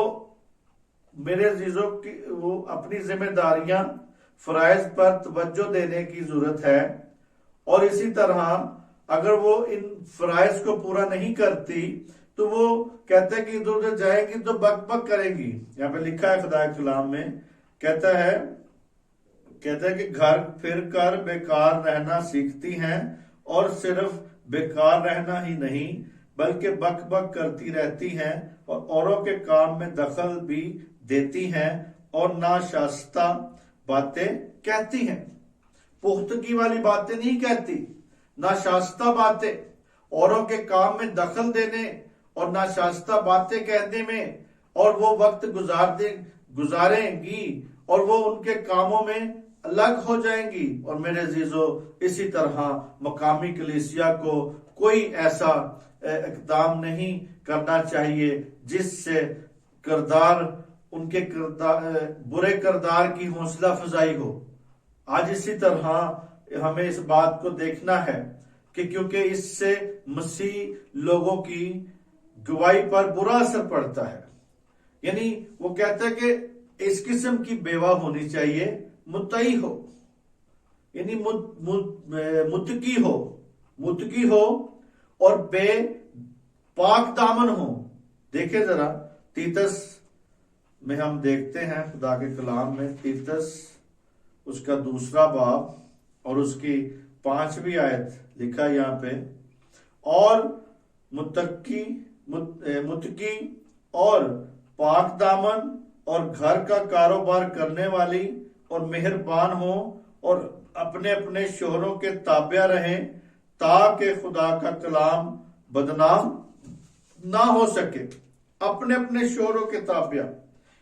میرے عزیزوں کی وہ اپنی ذمہ داریاں فرائض پر توجہ دینے کی ضرورت ہے. اور اسی طرح اگر وہ ان فرائض کو پورا نہیں کرتی تو وہ کہتے ہیں کہ ادھر ادھر جائے گی تو بک بک کرے گی. یہاں پہ لکھا ہے خدا کے کلام میں، کہتا ہے کہ گھر پھر کر بیکار رہنا سیکھتی ہیں، اور صرف بیکار رہنا ہی نہیں بلکہ بک بک کرتی رہتی ہیں اور اوروں کے کام میں دخل بھی دیتی ہیں اور ناشائستہ باتیں کہتی ہیں. پختگی والی باتیں نہیں کہتی، ناشائستہ باتیں، اوروں کے کام میں دخل دینے اور ناشائستہ باتیں کہنے میں، اور وہ وقت گزاریں گی اور وہ ان کے کاموں میں الگ ہو جائیں گی. اور میرے عزیزو، اسی طرح مقامی کلیسیا کو کوئی ایسا اقدام نہیں کرنا چاہیے جس سے ان کے برے کردار کی حوصلہ افزائی ہو. آج اسی طرح ہمیں اس بات کو دیکھنا ہے کہ کیونکہ اس سے مسیح لوگوں کی گواہی پر برا اثر پڑتا ہے. یعنی وہ کہتا ہے کہ اس قسم کی بیوہ ہونی چاہیے، متعی ہو، یعنی متقی ہو اور بے پاک دامن ہو. دیکھیں ذرا تیتس میں ہم دیکھتے ہیں خدا کے کلام میں، تیتس اس کا 2 باب اور اس کی 5ویں آیت لکھا یہاں پہ، اور متقی اور پاک دامن اور گھر کا کاروبار کرنے والی اور مہربان ہوں اور اپنے اپنے شوہروں کے تابع رہیں تاکہ خدا کا کلام بدنام نہ ہو سکے. اپنے اپنے شوہروں کے تابع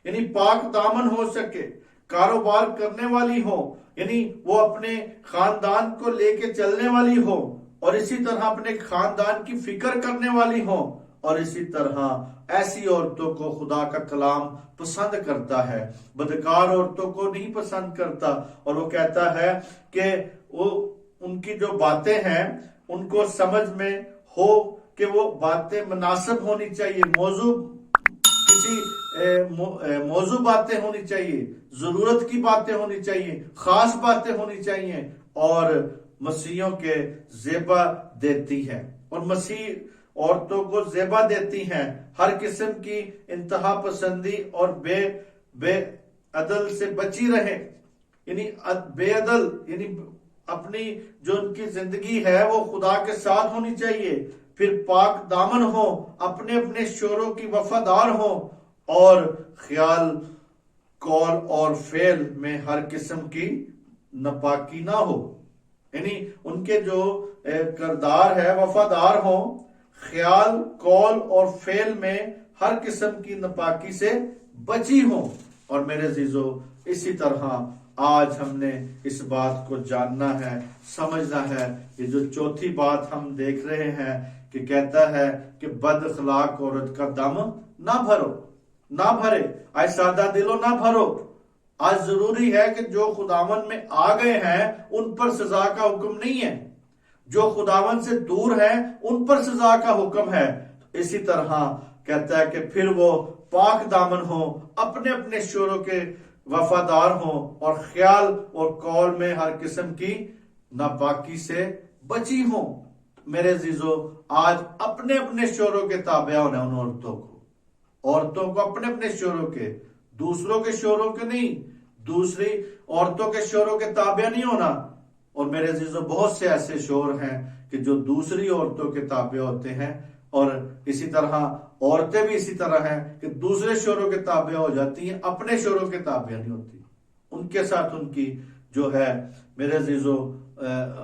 یعنی پاک دامن ہو سکے، کاروبار کرنے والی ہو یعنی وہ اپنے خاندان کو لے کے چلنے والی ہو، اور اسی طرح اپنے خاندان کی فکر کرنے والی ہو. اور اسی طرح ایسی عورتوں کو خدا کا کلام پسند کرتا ہے، بدکار عورتوں کو نہیں پسند کرتا. اور وہ کہتا ہے کہ وہ ان کی جو باتیں ہیں ان کو سمجھ میں ہو کہ وہ باتیں مناسب ہونی چاہیے، موضوع باتیں ہونی چاہیے، ضرورت کی باتیں ہونی چاہیے، خاص باتیں ہونی چاہیے، اور مسیحوں کے زیبا دیتی ہے. اور مسیح عورتوں کو زیبا دیتی ہیں ہر قسم کی انتہا پسندی اور بے عدل سے بچی رہے. یعنی بے عدل یعنی اپنی جو ان کی زندگی ہے وہ خدا کے ساتھ ہونی چاہیے، پھر پاک دامن ہو، اپنے اپنے شوہروں کی وفادار ہو، اور خیال، قول اور فعل میں ہر قسم کی ناپاکی نہ ہو. یعنی ان کے جو کردار ہے وفادار ہوں، خیال، قول اور فعل میں ہر قسم کی ناپاکی سے بچی ہوں. اور میرے عزیزو، اسی طرح آج ہم نے اس بات کو جاننا ہے، سمجھنا ہے. یہ جو 4تھی بات ہم دیکھ رہے ہیں کہ کہتا ہے کہ بد اخلاق عورت کا دم نہ بھرے، آج سادہ دلوں نہ بھرو. آج ضروری ہے کہ جو خداوند میں آ گئے ہیں ان پر سزا کا حکم نہیں ہے، جو خداوند سے دور ہیں ان پر سزا کا حکم ہے. اسی طرح کہتا ہے کہ پھر وہ پاک دامن ہوں، اپنے اپنے شوہروں کے وفادار ہوں، اور خیال اور قول میں ہر قسم کی ناپاکی سے بچی ہوں. میرے عزیزو، آج اپنے اپنے شوہروں کے تابع ہونا، ان عورتوں کو اپنے اپنے شوہروں کے، دوسروں کے شوہروں کے نہیں، دوسری عورتوں کے شوہروں کے تابع نہیں ہونا. اور میرے عزیزو، بہت سے ایسے شوہر ہیں کہ جو دوسری عورتوں کے تابع ہوتے ہیں، اور اسی طرح عورتیں بھی اسی طرح ہیں کہ دوسرے شوہروں کے تابع ہو جاتی ہیں، اپنے شوہروں کے تابع نہیں ہوتی. ان کے ساتھ ان کی جو ہے میرے عزیزو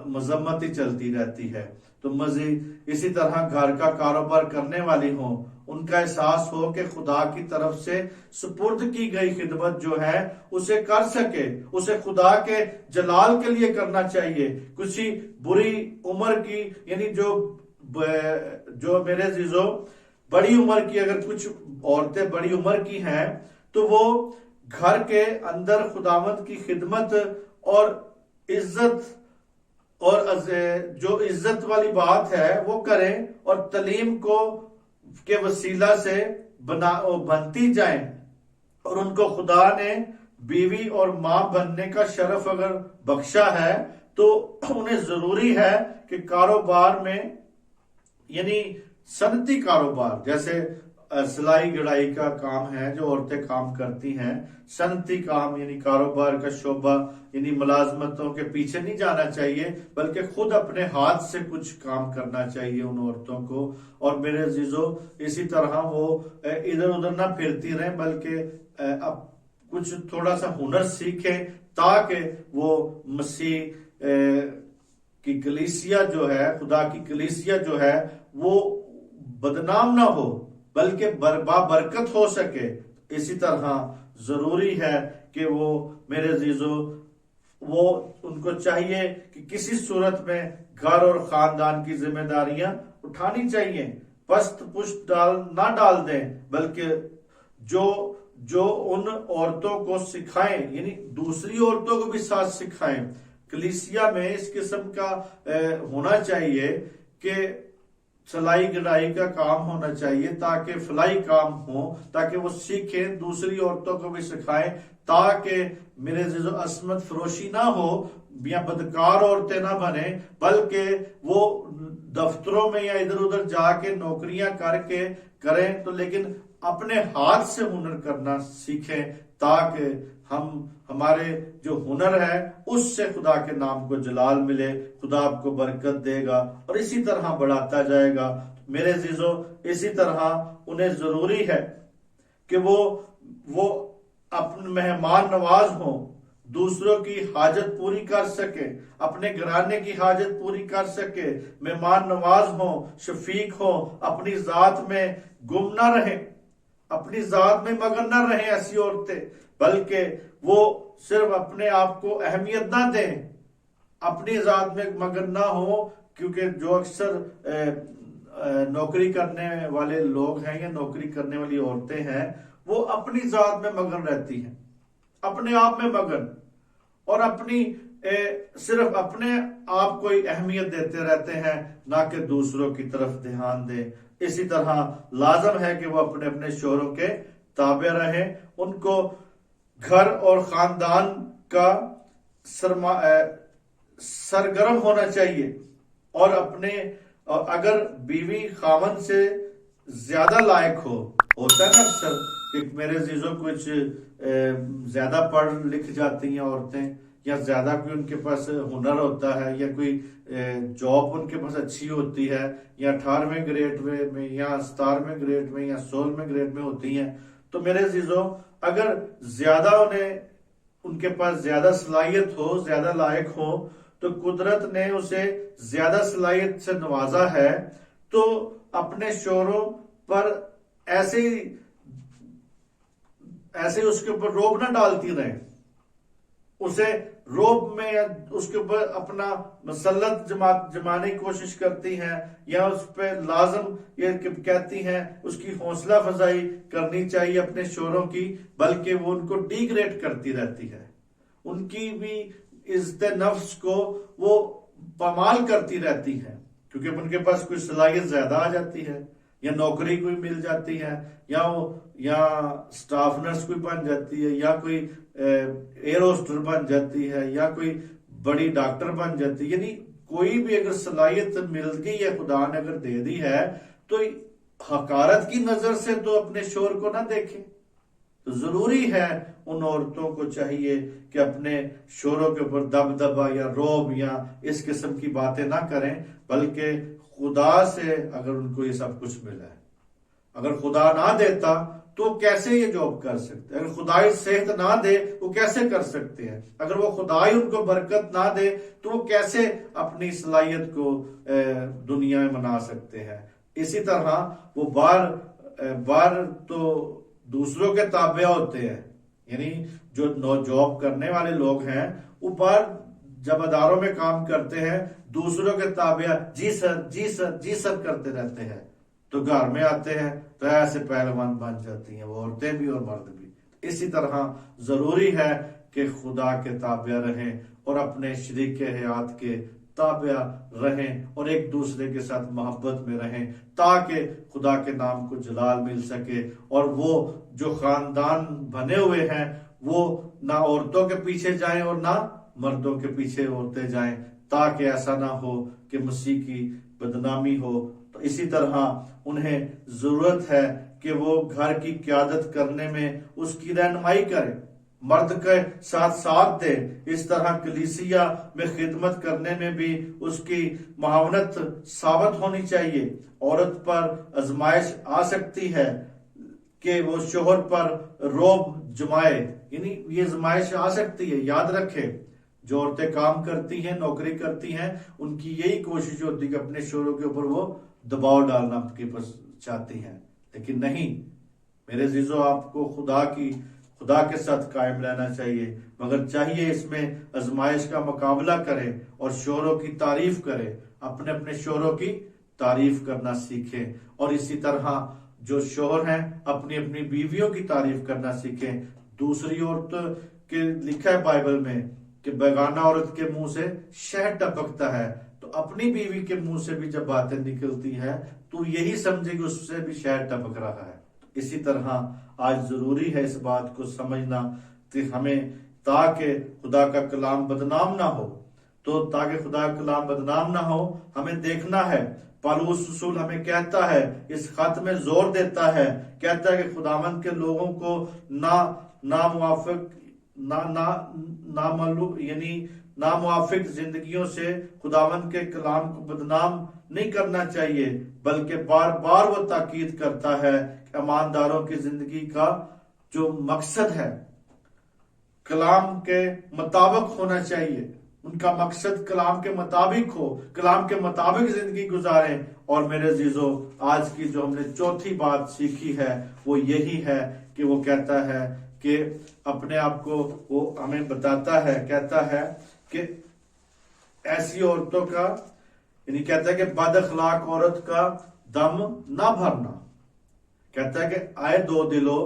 مذمت ہی چلتی رہتی ہے. تو مزید اسی طرح گھر کا کاروبار کرنے والی ہوں، ان کا احساس ہو کہ خدا کی طرف سے سپرد کی گئی خدمت جو ہے اسے کر سکے، اسے خدا کے جلال کے لیے کرنا چاہیے. کسی بری عمر کی یعنی جو میرے عزیزو بڑی عمر کی، اگر کچھ عورتیں بڑی عمر کی ہیں تو وہ گھر کے اندر خداوند کی خدمت اور عزت اور جو عزت والی بات ہے وہ کریں، اور تعلیم کو کے وسیلہ سے بنتی جائیں، اور ان کو خدا نے بیوی اور ماں بننے کا شرف اگر بخشا ہے تو انہیں ضروری ہے کہ کاروبار میں، یعنی صنعتی کاروبار، جیسے سلائی گڑائی کا کام ہے جو عورتیں کام کرتی ہیں، صنعتی کام یعنی کاروبار کا شعبہ، یعنی ملازمتوں کے پیچھے نہیں جانا چاہیے بلکہ خود اپنے ہاتھ سے کچھ کام کرنا چاہیے ان عورتوں کو۔ اور میرے عزیزو، اسی طرح وہ ادھر ادھر نہ پھرتی رہیں بلکہ اب کچھ تھوڑا سا ہنر سیکھیں تاکہ وہ مسیح کی کلیسیا جو ہے، خدا کی کلیسیا جو ہے، وہ بدنام نہ ہو بلکہ برکت ہو سکے۔ اسی طرح ضروری ہے کہ وہ میرے عزیزو، وہ ان کو چاہیے کہ کسی صورت میں گھر اور خاندان کی ذمہ داریاں اٹھانی چاہیے، پست پشت نہ ڈال دیں، بلکہ جو ان عورتوں کو سکھائیں، یعنی دوسری عورتوں کو بھی ساتھ سکھائیں۔ کلیسیا میں اس قسم کا ہونا چاہیے کہ سلائی گڑائی کا کام ہونا چاہیے تاکہ فلائی کام ہو، تاکہ وہ سیکھیں، دوسری عورتوں کو بھی سکھائیں، تاکہ میرے عزیزو عصمت فروشی نہ ہو یا بدکار عورتیں نہ بنیں، بلکہ وہ دفتروں میں یا ادھر ادھر جا کے نوکریاں کر کے کریں تو لیکن اپنے ہاتھ سے ہنر کرنا سیکھیں، تاکہ ہمارے جو ہنر ہے اس سے خدا کے نام کو جلال ملے، خدا آپ کو برکت دے گا اور اسی طرح بڑھاتا جائے گا۔ میرے عزیزو، اسی طرح انہیں ضروری ہے کہ وہ اپنے مہمان نواز ہوں، دوسروں کی حاجت پوری کر سکے، اپنے گھرانے کی حاجت پوری کر سکے، مہمان نواز ہوں، شفیق ہوں، اپنی ذات میں گم نہ رہیں، اپنی ذات میں مگن نہ رہیں ایسی عورتیں، بلکہ وہ صرف اپنے آپ کو اہمیت نہ دیں، اپنی ذات میں مگن نہ ہو، کیونکہ جو اکثر نوکری کرنے والے لوگ ہیں یا نوکری کرنے والی عورتیں ہیں وہ اپنی ذات میں مگن رہتی ہیں، اپنے آپ میں مگن، اور صرف اپنے آپ کو ہی اہمیت دیتے رہتے ہیں، نہ کہ دوسروں کی طرف دھیان دیں۔ اسی طرح لازم ہے کہ وہ اپنے اپنے شوہروں کے تابع رہیں، ان کو گھر اور خاندان کا سرگرم ہونا چاہیے، اور اگر بیوی خاوند سے زیادہ لائق ہوتا ہے نا اکثر کہ میرے عزیزوں کچھ زیادہ پڑھ لکھ جاتی ہیں عورتیں، یا زیادہ کوئی ان کے پاس ہنر ہوتا ہے، یا کوئی جاب ان کے پاس اچھی ہوتی ہے، یا 18ویں گریڈ میں یا 17ویں گریڈ میں یا 16ویں گریڈ میں ہوتی ہیں، تو میرے عزیزوں اگر زیادہ ان کے پاس زیادہ صلاحیت ہو، زیادہ لائق ہو، تو قدرت نے اسے زیادہ صلاحیت سے نوازا ہے، تو اپنے شوہروں پر ایسے اس کے اوپر روب نہ ڈالتی رہیں، اسے روب میں اس کے اوپر اپنا مسلط جمانے کی کوشش کرتی ہیں، یا اس پہ لازم یہ کہتی ہیں اس کی حوصلہ افزائی کرنی چاہیے اپنے شوہروں کی، بلکہ وہ ان کو ڈی گریڈ کرتی رہتی ہے، ان کی بھی عزت نفس کو وہ پامال کرتی رہتی ہے، کیونکہ ان کے پاس کوئی صلاحیت زیادہ آ جاتی ہے، یا نوکری کوئی مل جاتی ہے، یا سٹاف نرس کوئی بن جاتی ہے، یا کوئی ایئر ہوسٹر بن جاتی ہے، یا کوئی بڑی ڈاکٹر بن جاتی ہے، یعنی کوئی بھی اگر صلاحیت مل گئی ہے، خدا نے اگر دے دی ہے، تو حقارت کی نظر سے تو اپنے شوہر کو نہ دیکھیں۔ تو ضروری ہے ان عورتوں کو چاہیے کہ اپنے شوہروں کے اوپر دبدبا یا روب یا اس قسم کی باتیں نہ کریں، بلکہ خدا سے اگر ان کو یہ سب کچھ ملا ہے، اگر خدا نہ دیتا تو کیسے یہ جاب کر سکتے، اگر خدائی صحت نہ دے وہ کیسے کر سکتے ہیں، اگر وہ خدائی ان کو برکت نہ دے تو وہ کیسے اپنی صلاحیت کو دنیا میں منا سکتے ہیں۔ اسی طرح وہ بار تو دوسروں کے تابع ہوتے ہیں، یعنی جو جاب کرنے والے لوگ ہیں وہ بار جب اداروں میں کام کرتے ہیں دوسروں کے تابع جی سر جی سر جی سر کرتے رہتے ہیں، تو گھر میں آتے ہیں تو ایسے پہلوان بن جاتی ہیں وہ عورتیں بھی اور مرد بھی۔ اسی طرح ضروری ہے کہ خدا کے تابع رہیں اور اپنے شریک حیات کے تابع رہیں اور ایک دوسرے کے ساتھ محبت میں رہیں تاکہ خدا کے نام کو جلال مل سکے، اور وہ جو خاندان بنے ہوئے ہیں وہ نہ عورتوں کے پیچھے جائیں اور نہ مردوں کے پیچھے عورتیں جائیں، تاکہ ایسا نہ ہو کہ مسیح کی بدنامی ہو۔ تو اسی طرح انہیں ضرورت ہے کہ وہ گھر کی قیادت کرنے میں اس کی رہنمائی کریں، مرد کے ساتھ دے، اس طرح کلیسیا میں خدمت کرنے میں بھی اس کی معاونت ثابت ہونی چاہیے۔ عورت پر آزمائش آ سکتی ہے کہ وہ شوہر پر روب جمائے، یعنی یہ آزمائش آ سکتی ہے، یاد رکھے جو عورتیں کام کرتی ہیں، نوکری کرتی ہیں، ان کی یہی کوشش ہوتی ہے کہ اپنے شوہروں کے اوپر وہ دباؤ ڈالنا چاہتی ہیں، لیکن نہیں میرے عزیزو، آپ کو خدا کے ساتھ قائم رہنا چاہیے، مگر چاہیے اس میں آزمائش کا مقابلہ کریں اور شوہروں کی تعریف کریں، اپنے شوہروں کی تعریف کرنا سیکھیں، اور اسی طرح جو شوہر ہیں اپنی بیویوں کی تعریف کرنا سیکھیں۔ دوسری عورت کے لکھا ہے بائبل میں کہ بیگانہ عورت کے منہ سے شہد ٹپکتا ہے، تو اپنی بیوی کے منہ سے بھی جب باتیں نکلتی ہیں تو یہی سمجھے کہ اس سے بھی شہد ٹپک رہا ہے۔ اسی طرح آج ضروری ہے اس بات کو سمجھنا کہ ہمیں تاکہ خدا کا کلام بدنام نہ ہو، تاکہ خدا کا کلام بدنام نہ ہو ہمیں دیکھنا ہے۔ پالوس رسول ہمیں کہتا ہے، اس خط میں زور دیتا ہے، کہتا ہے کہ خداوند کے لوگوں کو ناموافق زندگیوں سے خداوند کے کلام کو بدنام نہیں کرنا چاہیے، بلکہ بار بار وہ تاکید کرتا ہے کہ ایمانداروں کی زندگی کا جو مقصد ہے کلام کے مطابق ہونا چاہیے، ان کا مقصد کلام کے مطابق ہو، کلام کے مطابق زندگی گزاریں۔ اور میرے عزیزو، آج کی جو ہم نے چوتھی بات سیکھی ہے وہ یہی ہے کہ وہ کہتا ہے کہ اپنے آپ کو وہ ہمیں بتاتا ہے، کہتا ہے کہ ایسی عورتوں کا، یعنی کہتا ہے کہ بد اخلاق عورت کا دم نہ بھرنا، کہتا ہے کہ آئے دو دلو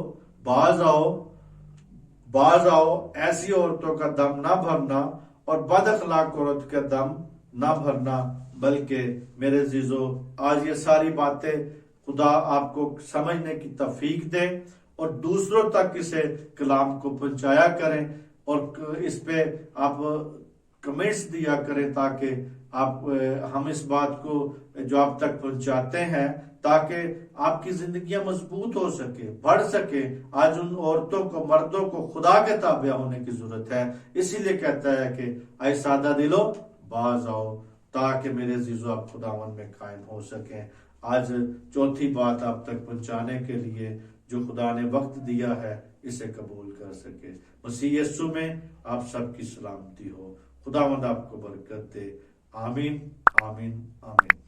باز آؤ ایسی عورتوں کا دم نہ بھرنا اور بد اخلاق عورت کا دم نہ بھرنا، بلکہ میرے عزیزو آج یہ ساری باتیں خدا آپ کو سمجھنے کی توفیق دے اور دوسروں تک اسے کلام کو پہنچایا کریں، اور اس پہ آپ کمنٹس دیا کریں تاکہ ہم اس بات کو جو آپ تک پہنچاتے ہیں تاکہ آپ کی زندگیاں مضبوط ہو سکے، بڑھ سکے۔ آج ان عورتوں کو، مردوں کو خدا کے تابع ہونے کی ضرورت ہے، اسی لیے کہتا ہے کہ اے سادہ دلو باز آؤ، تاکہ میرے عزیزو آپ خداوند میں قائم ہو سکیں۔ آج چوتھی بات آپ تک پہنچانے کے لیے جو خدا نے وقت دیا ہے اسے قبول کر سکے۔ مسیح یسوع میں آپ سب کی سلامتی ہو، خداوند آپ کو برکت دے، آمین آمین آمین۔